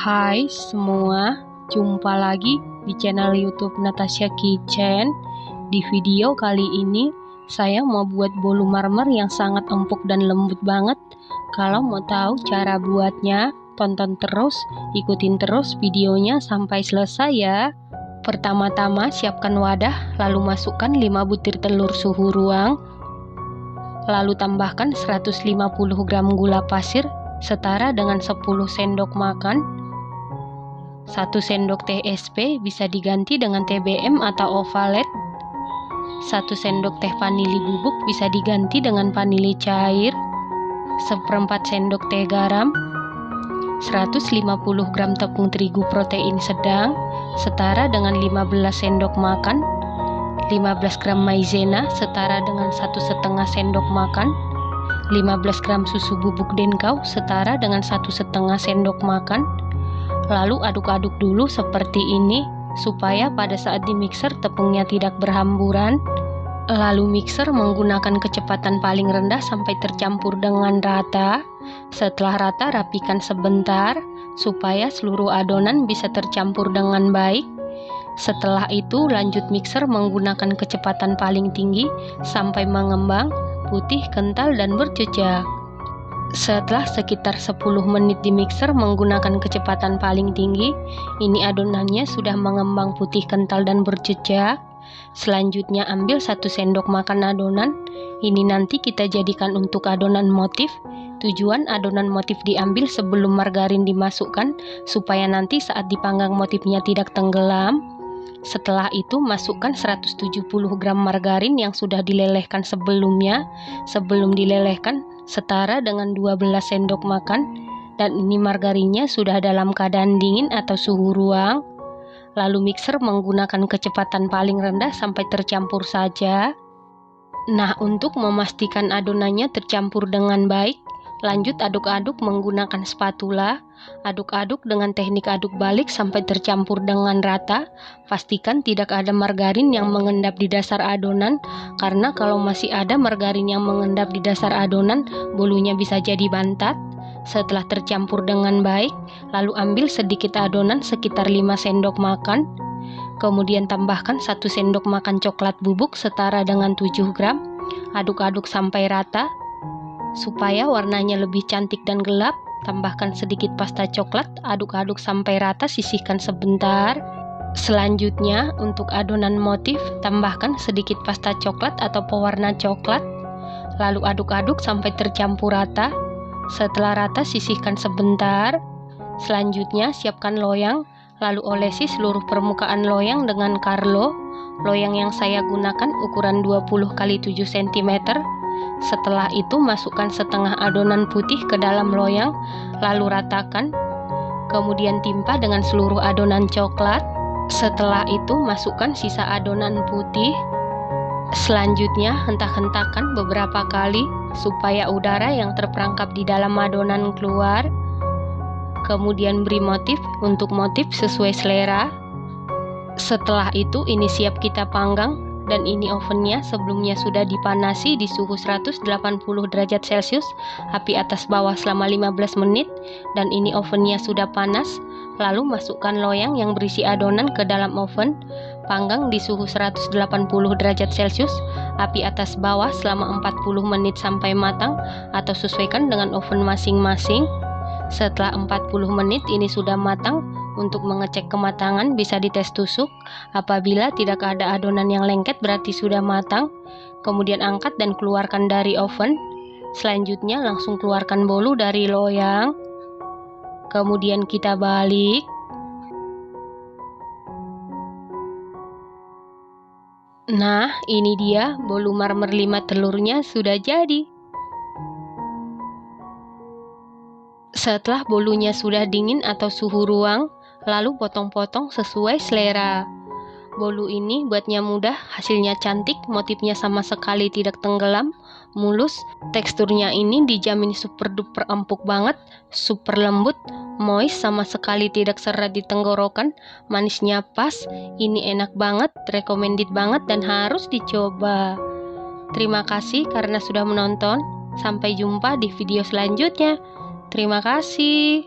Hai semua, jumpa lagi di channel YouTube Natasha Kitchen. Di video kali ini, saya mau buat bolu marmer yang sangat empuk dan lembut banget. Kalau mau tahu cara buatnya, tonton terus, ikutin terus videonya sampai selesai ya. Pertama-tama siapkan wadah, lalu masukkan 5 butir telur suhu ruang. Lalu tambahkan 150 gram gula pasir setara dengan 10 sendok makan. 1 sendok teh SP bisa diganti dengan TBM atau ovalet. 1 sendok teh vanili bubuk bisa diganti dengan vanili cair. 1/4 sendok teh garam. 150 gram tepung terigu protein sedang setara dengan 15 sendok makan. 15 gram maizena setara dengan 1,5 sendok makan. 15 gram susu bubuk denkau setara dengan 1,5 sendok makan. Lalu aduk-aduk dulu seperti ini supaya pada saat di mixer tepungnya tidak berhamburan. Lalu mixer menggunakan kecepatan paling rendah sampai tercampur dengan rata. Setelah rata, rapikan sebentar supaya seluruh adonan bisa tercampur dengan baik. Setelah itu lanjut mixer menggunakan kecepatan paling tinggi sampai mengembang, putih, kental, dan berjejak. Setelah sekitar 10 menit di mixer menggunakan kecepatan paling tinggi, ini adonannya sudah mengembang putih, kental, dan berjejak. Selanjutnya ambil 1 sendok makan adonan. Ini nanti kita jadikan untuk adonan motif. Tujuan adonan motif diambil sebelum margarin dimasukkan supaya nanti saat dipanggang motifnya tidak tenggelam. Setelah itu masukkan 170 gram margarin yang sudah dilelehkan sebelumnya. Sebelum dilelehkan setara dengan 12 sendok makan, dan ini margarinnya sudah dalam keadaan dingin atau suhu ruang. Lalu mixer menggunakan kecepatan paling rendah sampai tercampur saja. Nah, untuk memastikan adonannya tercampur dengan baik, lanjut aduk-aduk menggunakan spatula. Aduk-aduk dengan teknik aduk balik sampai tercampur dengan rata. Pastikan tidak ada margarin yang mengendap di dasar adonan, karena kalau masih ada margarin yang mengendap di dasar adonan, bolunya bisa jadi bantat. Setelah tercampur dengan baik, lalu ambil sedikit adonan sekitar 5 sendok makan. Kemudian tambahkan 1 sendok makan coklat bubuk setara dengan 7 gram. Aduk-aduk sampai rata. Supaya warnanya lebih cantik dan gelap, tambahkan sedikit pasta coklat, aduk-aduk sampai rata, sisihkan sebentar. Selanjutnya, untuk adonan motif, tambahkan sedikit pasta coklat atau pewarna coklat. Lalu aduk-aduk sampai tercampur rata. Setelah rata, sisihkan sebentar. Selanjutnya, siapkan loyang, lalu olesi seluruh permukaan loyang dengan karlo. Loyang yang saya gunakan ukuran 20 x 7 cm. Setelah itu masukkan setengah adonan putih ke dalam loyang, lalu ratakan. Kemudian timpa dengan seluruh adonan coklat. Setelah itu masukkan sisa adonan putih. Selanjutnya hentak-hentakan beberapa kali supaya udara yang terperangkap di dalam adonan keluar. Kemudian beri motif untuk motif sesuai selera. Setelah itu ini siap kita panggang. Dan ini ovennya sebelumnya sudah dipanasi di suhu 180 derajat Celcius, api atas bawah selama 15 menit, dan ini ovennya sudah panas. Lalu masukkan loyang yang berisi adonan ke dalam oven, panggang di suhu 180 derajat Celcius, api atas bawah selama 40 menit sampai matang, atau sesuaikan dengan oven masing-masing. Setelah 40 menit ini sudah matang. Untuk mengecek kematangan bisa dites tusuk. Apabila tidak ada adonan yang lengket berarti sudah matang. Kemudian angkat dan keluarkan dari oven. Selanjutnya langsung keluarkan bolu dari loyang. Kemudian kita balik. Nah, ini dia bolu marmer 5 telurnya sudah jadi. Setelah bolunya sudah dingin atau suhu ruang, lalu potong-potong sesuai selera. Bolu ini buatnya mudah, hasilnya cantik, motifnya sama sekali tidak tenggelam, mulus. Teksturnya ini dijamin super duper empuk banget, super lembut, moist, sama sekali tidak seret di tenggorokan, manisnya pas. Ini enak banget, recommended banget dan harus dicoba. Terima kasih karena sudah menonton. Sampai jumpa di video selanjutnya. Terima kasih.